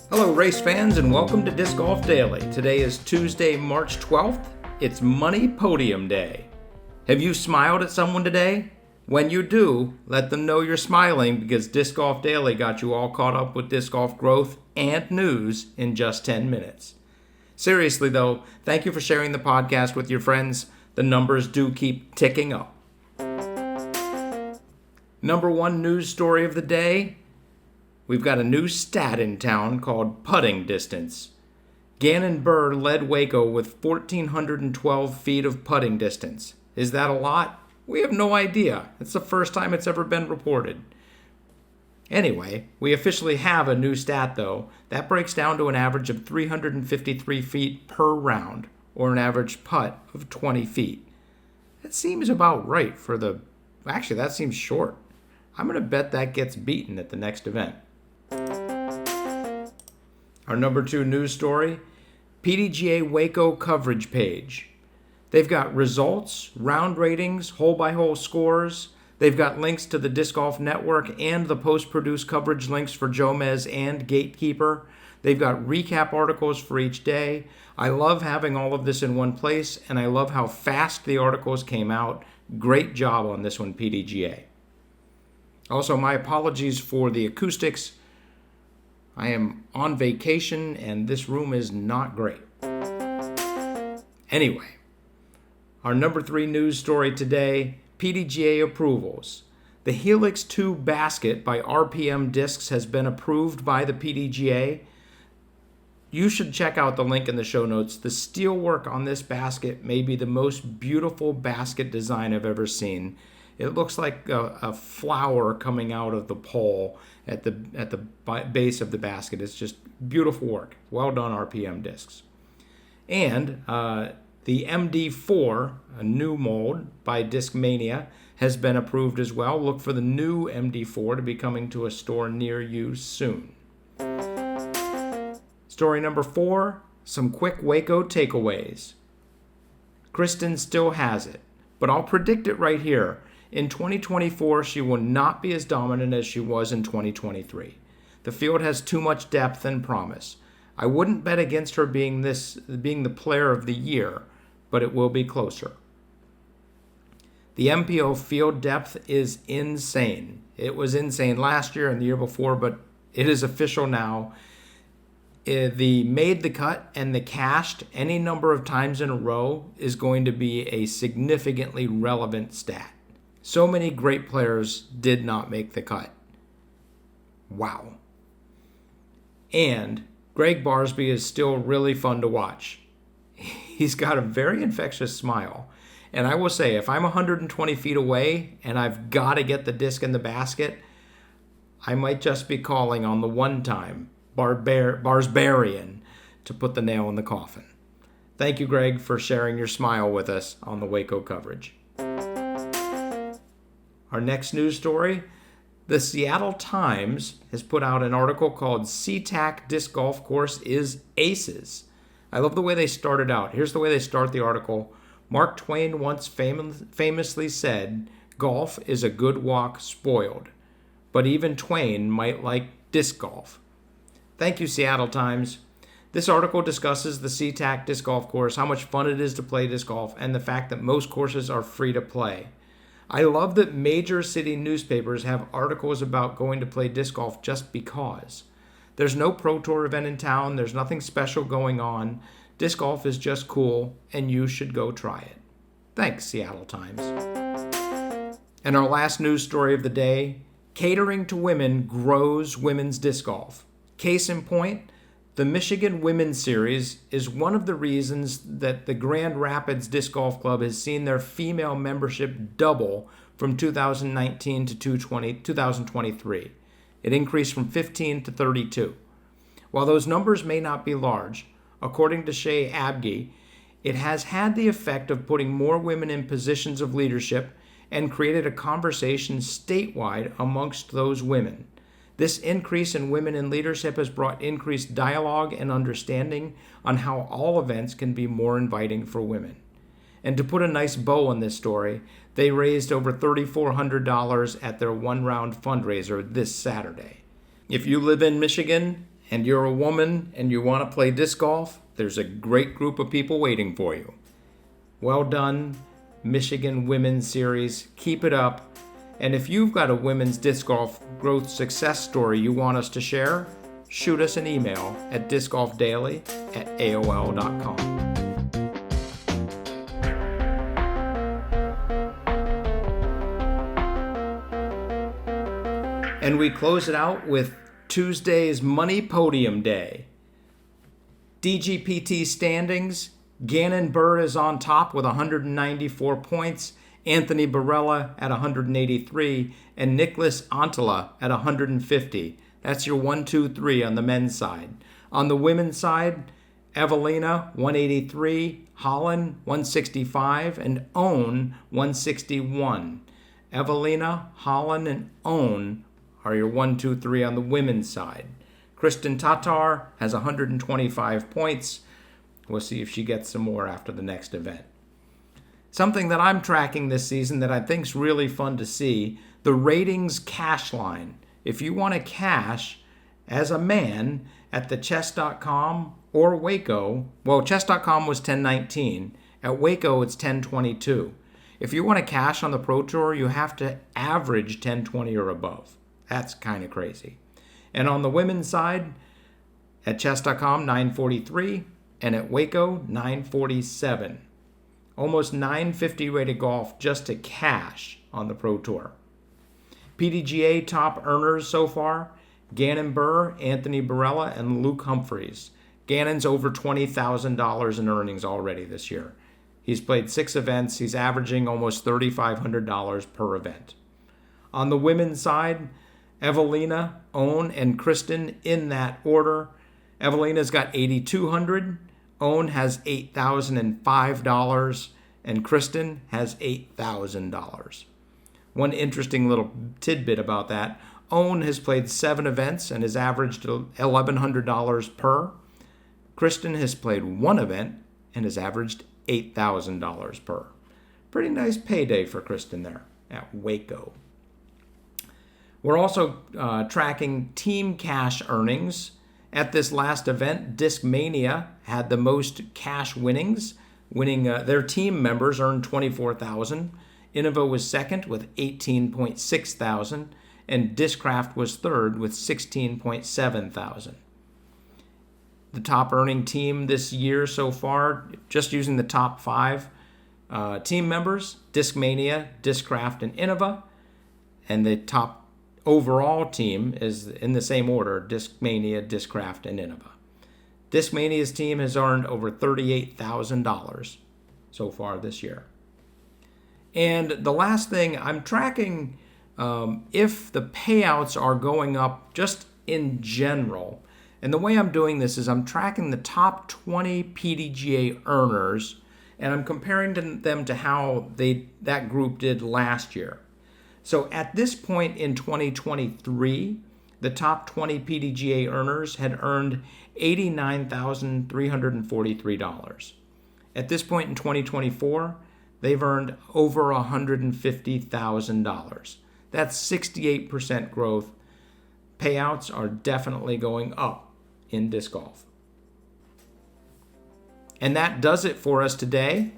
Hello race fans and welcome to Disc Golf Daily. Today is Tuesday, March 12th. It's Money Podium Day. Have you smiled at someone today? When you do, let them know you're smiling because Disc Golf Daily got you all caught up with disc golf growth and news in just 10 minutes. Seriously though, thank you for sharing the podcast with your friends. The numbers do keep ticking up. Number one news story of the day. We've got a new stat in town called putting distance. Gannon Buhr led Waco with 1,412 feet of putting distance. Is that a lot? We have no idea. It's the first time it's ever been reported. Anyway, we officially have a new stat though. That breaks down to an average of 353 feet per round, or an average putt of 20 feet. That seems about right Actually, that seems short. I'm going to bet that gets beaten at the next event. Our number two news story, PDGA Waco coverage page. They've got results, round ratings, hole-by-hole scores. They've got links to the Disc Golf Network and the post-produced coverage links for Jomez and Gatekeeper. They've got recap articles for each day. I love having all of this in one place, and I love how fast the articles came out. Great job on this one, PDGA. Also, my apologies for the acoustics. I am on vacation, and this room is not great. Anyway, our number three news story today, PDGA Approvals. The Helix 2 basket by RPM Discs has been approved by the PDGA. You should check out the link in the show notes. The steelwork on this basket may be the most beautiful basket design I've ever seen. It looks like a flower coming out of the pole at the base of the basket. It's just beautiful work. Well done, RPM Discs. And the MD4, a new mold by Discmania, has been approved as well. Look for the new MD4 to be coming to a store near you soon. Story number 4, some quick Waco takeaways. Kristen still has it, but I'll predict it right here. In 2024, she will not be as dominant as she was in 2023. The field has too much depth and promise. I wouldn't bet against her being the player of the year, but it will be closer. The MPO field depth is insane. It was insane last year and the year before, but it is official now. The made the cut and the cashed any number of times in a row is going to be a significantly relevant stat. So many great players did not make the cut. Wow. And Greg Barsby is still really fun to watch. He's got a very infectious smile. And I will say, if I'm 120 feet away and I've got to get the disc in the basket, I might just be calling on the one-time Barsbarian to put the nail in the coffin. Thank you, Greg, for sharing your smile with us on the Waco coverage. Our next news story, the Seattle Times has put out an article called SeaTac Disc Golf Course is Aces. I love the way they started out. Here's the way they start the article. Mark Twain once famously said, "Golf is a good walk spoiled." But even Twain might like disc golf. Thank you, Seattle Times. This article discusses the SeaTac Disc Golf Course, how much fun it is to play disc golf, and the fact that most courses are free to play. I love that major city newspapers have articles about going to play disc golf just because. There's no Pro Tour event in town. There's nothing special going on. Disc golf is just cool, and you should go try it. Thanks, Seattle Times. And our last news story of the day, catering to women grows women's disc golf. Case in point, the Michigan Women's Series is one of the reasons that the Grand Rapids Disc Golf Club has seen their female membership double from 2019 to 2023. It increased from 15 to 32. While those numbers may not be large, according to sabbgy, it has had the effect of putting more women in positions of leadership and created a conversation statewide amongst those women. This increase in women in leadership has brought increased dialogue and understanding on how all events can be more inviting for women. And to put a nice bow on this story, they raised over $3,400 at their one-round fundraiser this Saturday. If you live in Michigan and you're a woman and you want to play disc golf, there's a great group of people waiting for you. Well done, Michigan Women's Series. Keep it up. And if you've got a women's disc golf growth success story you want us to share, shoot us an email at discgolfdaily@aol.com. And we close it out with Tuesday's Money Podium Day. DGPT standings, Gannon Burr is on top with 194 points, Anthony Barella at 183, and Nicholas Antala at 150. That's your 1, 2, 3 on the men's side. On the women's side, Evelina 183, Holland 165, and Own 161. Evelina, Holland, and Own are your 1, 2, 3 on the women's side. Kristen Tatar has 125 points. We'll see if she gets some more after the next event. Something that I'm tracking this season that I think is really fun to see, the ratings cash line. If you want to cash as a man at the chess.com or Waco, well, chess.com was 1019. At Waco, it's 1022. If you want to cash on the Pro Tour, you have to average 1020 or above. That's kind of crazy. And on the women's side, at chess.com, 943, and at Waco, 947. Almost 950 rated golf just to cash on the Pro Tour. PDGA top earners so far, Gannon Burr, Anthony Barella, and Luke Humphreys. Gannon's over $20,000 in earnings already this year. He's played 6 events. He's averaging almost $3,500 per event. On the women's side, Evelina, Own, and Kristen in that order. Evelina's got $8,200. Own has $8,005, and Kristen has $8,000. One interesting little tidbit about that, Own has played 7 events and has averaged $1,100 per. Kristen has played 1 event and has averaged $8,000 per. Pretty nice payday for Kristen there at Waco. We're also tracking team cash earnings. At this last event, Discmania had the most cash winnings. Their team members earned $24,000. Innova was second with $18.6 thousand, and Discraft was third with $16.7 thousand. The top earning team this year so far, just using the top 5 team members, Discmania, Discraft, and Innova, and the top overall team is in the same order, Discmania, Discraft, and Innova. Discmania's team has earned over $38,000 so far this year. And the last thing, I'm tracking if the payouts are going up just in general. And the way I'm doing this is I'm tracking the top 20 PDGA earners, and I'm comparing them to how that group did last year. So at this point in 2023, the top 20 PDGA earners had earned $89,343. At this point in 2024, they've earned over $150,000. That's 68% growth. Payouts are definitely going up in disc golf. And that does it for us today.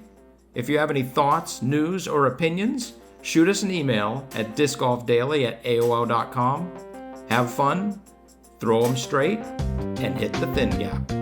If you have any thoughts, news, or opinions, shoot us an email at discgolfdaily@aol.com. Have fun, throw them straight, and hit the thin gap.